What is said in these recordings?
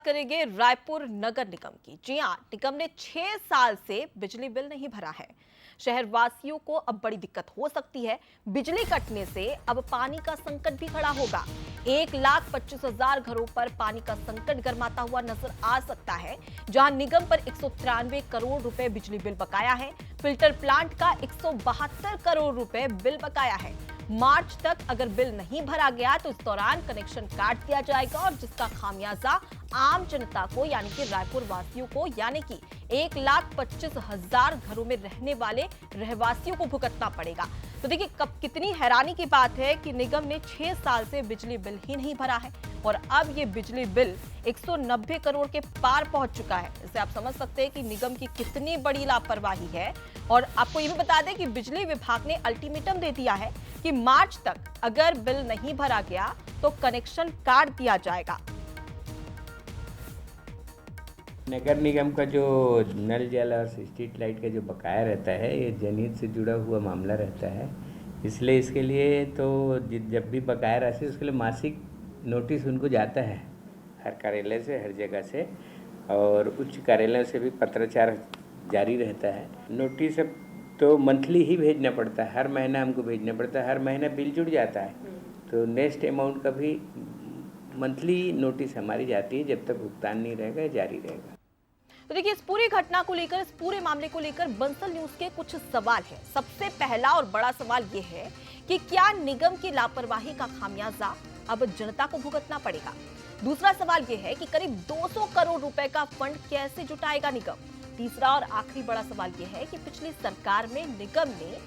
करेंगे रायपुर नगर निगम की। जी हां, निगम ने 6 साल से बिजली बिल नहीं भरा है। शहर वासियों को अब बड़ी दिक्कत हो सकती है। बिजली कटने से अब पानी का संकट भी खड़ा होगा। 1,25,000 घरों पर पानी का संकट गरमाता हुआ नजर आ सकता है। जहां निगम पर 193 करोड़ रुपए बिजली बिल बकाया है। फिल्टर प्लांट का 172 करोड़ रुपए बिल बकाया है। मार्च तक अगर बिल नहीं भरा गया तो इस दौरान कनेक्शन काट दिया जाएगा और जिसका खामियाजा आम जनता को यानी कि रायपुर वासियों को यानी कि 1,25,000 घरों में रहने वाले रहवासियों को भुगतना पड़ेगा। तो देखिए कब कितनी हैरानी की बात है कि निगम ने 6 साल से बिजली बिल ही नहीं भरा है और अब ये बिजली बिल 190 करोड़ के पार पहुंच चुका है। इससे आप समझ सकते हैं कि निगम की कितनी बड़ी लापरवाही है। और आपको ये भी बता दें कि बिजली विभाग ने अल्टीमेटम दे दिया है कि मार्च तक अगर बिल नहीं भरा गया तो कनेक्शन काट दिया जाएगा। नगर निगम का जो नल जल और स्ट्रीट लाइट का जो बकाया रहता है ये जनहित से जुड़ा हुआ मामला रहता है। इसलिए इसके लिए तो जब भी बकाया राशि उसके लिए मासिक नोटिस उनको जाता है हर कार्यालय से, हर जगह से, और उच्च कार्यालय से भी पत्राचार जारी रहता है। नोटिस अब तो मंथली ही भेजना पड़ता है, हर महीना हमको भेजना पड़ता है। हर महीना बिल जुड़ जाता है तो नेक्स्ट अमाउंट का भी मंथली नोटिस हमारी जाती है। जब तक भुगतान नहीं रहेगा जारी रहेगा। तो देखिए इस पूरी घटना को लेकर, इस पूरे मामले को लेकर बंसल न्यूज के कुछ सवाल हैं। सबसे पहला और बड़ा सवाल ये है कि क्या निगम की लापरवाही का खामियाजा अब जनता को भुगतना पड़ेगा। दूसरा सवाल ये है कि करीब 200 करोड़ रुपए का फंड कैसे जुटाएगा निगम। तीसरा और आखिरी बड़ा सवाल यह है कि पिछली सरकार में निगम ने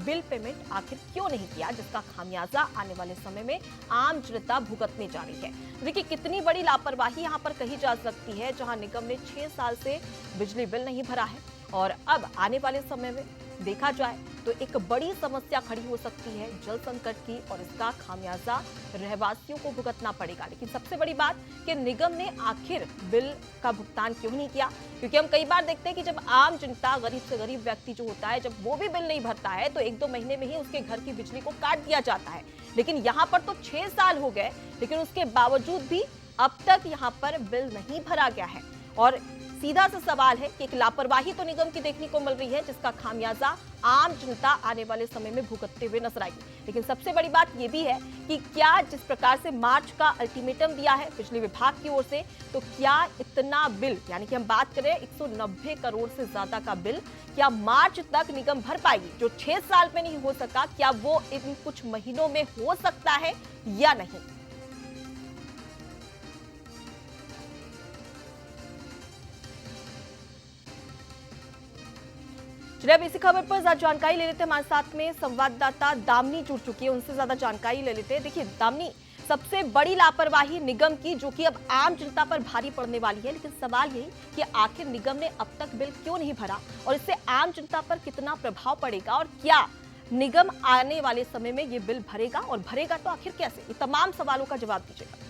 बिल पेमेंट आखिर क्यों नहीं किया, जिसका खामियाजा आने वाले समय में आम जनता भुगतने जा रही है। देखिए कितनी बड़ी लापरवाही यहां पर कही जा सकती है, जहां निगम ने 6 साल से बिजली बिल नहीं भरा है और अब आने वाले समय में देखा जाए तो एक बड़ी समस्या खड़ी हो सकती है जल संकट की और इसका खामियाजा रहवासियों को भुगतना पड़ेगा। लेकिन सबसे बड़ी बात कि निगम ने आखिर बिल का भुगतान क्यों नहीं किया, क्योंकि हम कई बार देखते हैं कि जब आम जनता, गरीब से गरीब व्यक्ति जो होता है, जब वो भी बिल नहीं भरता है तो 1-2 महीने में ही उसके घर की बिजली को काट दिया जाता है। लेकिन यहाँ पर तो 6 साल हो गए, लेकिन उसके बावजूद भी अब तक यहाँ पर बिल नहीं भरा गया है। और सीधा सा सवाल है कि एक लापरवाही तो निगम की देखने को मिल रही है, जिसका खामियाजा आम जनता आने वाले समय में भुगतते हुए नजर आएगी। लेकिन सबसे बड़ी बात यह भी है कि क्या जिस प्रकार से मार्च का अल्टीमेटम दिया है बिजली विभाग की ओर से, तो क्या इतना बिल, यानी कि हम बात करें 190 करोड़ से ज्यादा का बिल, क्या मार्च तक निगम भर पाएगी। जो 6 साल में नहीं हो सका, क्या वो इन कुछ महीनों में हो सकता है या नहीं। चलिए अब इसी खबर पर ज्यादा जानकारी ले लेते हैं। हमारे साथ में संवाददाता दामिनी जुड़ चुकी है, उनसे ज्यादा जानकारी ले लेते हैं। देखिए दामिनी, सबसे बड़ी लापरवाही निगम की जो कि अब आम जनता पर भारी पड़ने वाली है, लेकिन सवाल यही कि आखिर निगम ने अब तक बिल क्यों नहीं भरा और इससे आम जनता पर कितना प्रभाव पड़ेगा और क्या निगम आने वाले समय में ये बिल भरेगा और भरेगा तो आखिर कैसे। ये तमाम सवालों का जवाब दीजिएगा।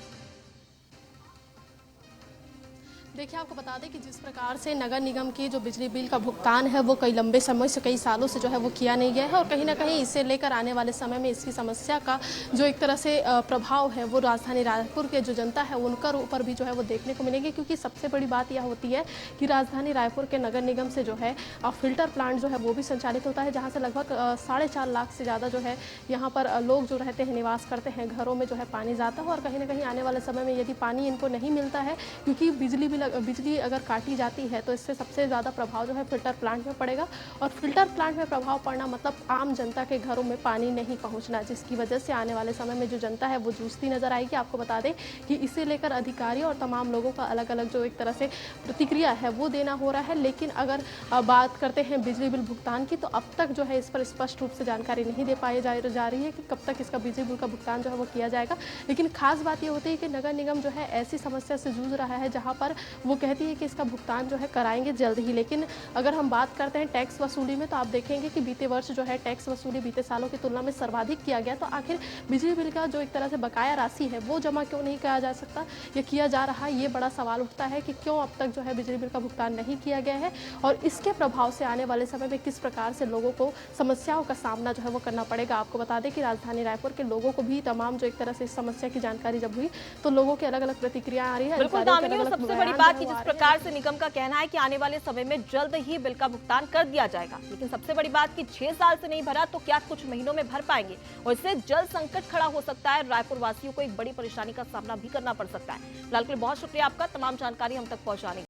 देखिए आपको बता दें कि जिस प्रकार से नगर निगम की जो बिजली बिल का भुगतान है वो कई लंबे समय से, कई सालों से जो है वो किया नहीं गया है और कहीं ना कहीं इसे लेकर आने वाले समय में इसकी समस्या का जो एक तरह से प्रभाव है वो राजधानी रायपुर के जो जनता है उनका ऊपर भी जो है वो देखने को मिलेंगे। क्योंकि सबसे बड़ी बात यह होती है कि राजधानी रायपुर के नगर निगम से जो है फिल्टर प्लांट जो है वो भी संचालित होता है, जहाँ से लगभग 4.5 लाख से ज़्यादा जो है यहाँ पर लोग जो रहते हैं, निवास करते हैं, घरों में जो है पानी जाता है। और कहीं ना कहीं आने वाले समय में यदि पानी इनको नहीं मिलता है, क्योंकि बिजली अगर काटी जाती है तो इससे सबसे ज़्यादा प्रभाव जो है फिल्टर प्लांट में पड़ेगा और फिल्टर प्लांट में प्रभाव पड़ना मतलब आम जनता के घरों में पानी नहीं पहुंचना, जिसकी वजह से आने वाले समय में जो जनता है वो जूझती नजर आएगी। आपको बता दें कि इसे लेकर अधिकारी और तमाम लोगों का अलग अलग जो एक तरह से प्रतिक्रिया है वो देना हो रहा है। लेकिन अगर बात करते हैं बिजली बिल भुगतान की, तो अब तक जो है इस पर स्पष्ट रूप से जानकारी नहीं दे पाई जा रही है कि कब तक इसका बिजली बिल का भुगतान जो है वो किया जाएगा। लेकिन खास बात ये होती है कि नगर निगम जो है ऐसी समस्या से जूझ रहा है जहाँ पर वो कहती है कि इसका भुगतान जो है कराएंगे जल्द ही। लेकिन अगर हम बात करते हैं टैक्स वसूली में, तो आप देखेंगे कि बीते वर्ष जो है टैक्स वसूली बीते सालों की तुलना में सर्वाधिक किया गया। तो आखिर बिजली बिल का जो एक तरह से बकाया राशि है वो जमा क्यों नहीं किया जा सकता या किया जा रहा है, ये बड़ा सवाल उठता है कि क्यों अब तक जो है बिजली बिल का भुगतान नहीं किया गया है और इसके प्रभाव से आने वाले समय में किस प्रकार से लोगों को समस्याओं का सामना जो है वो करना पड़ेगा। आपको बता दें कि राजधानी रायपुर के लोगों को भी तमाम जो एक तरह से इस समस्या की जानकारी जब हुई तो लोगों की अलग अलग प्रतिक्रिया आ रही है। बिल्कुल दामिनी, और सबसे बड़ी बात कि जिस प्रकार से निगम का कहना है कि आने वाले समय में जल्द ही बिल का भुगतान कर दिया जाएगा, लेकिन सबसे बड़ी बात कि 6 साल से नहीं भरा तो क्या कुछ महीनों में भर पाएंगे और इससे जल संकट खड़ा हो सकता है। रायपुर वासियों को एक बड़ी परेशानी का सामना भी करना पड़ सकता है। फिलहाल के लिए बहुत शुक्रिया आपका तमाम जानकारी हम तक पहुंचाने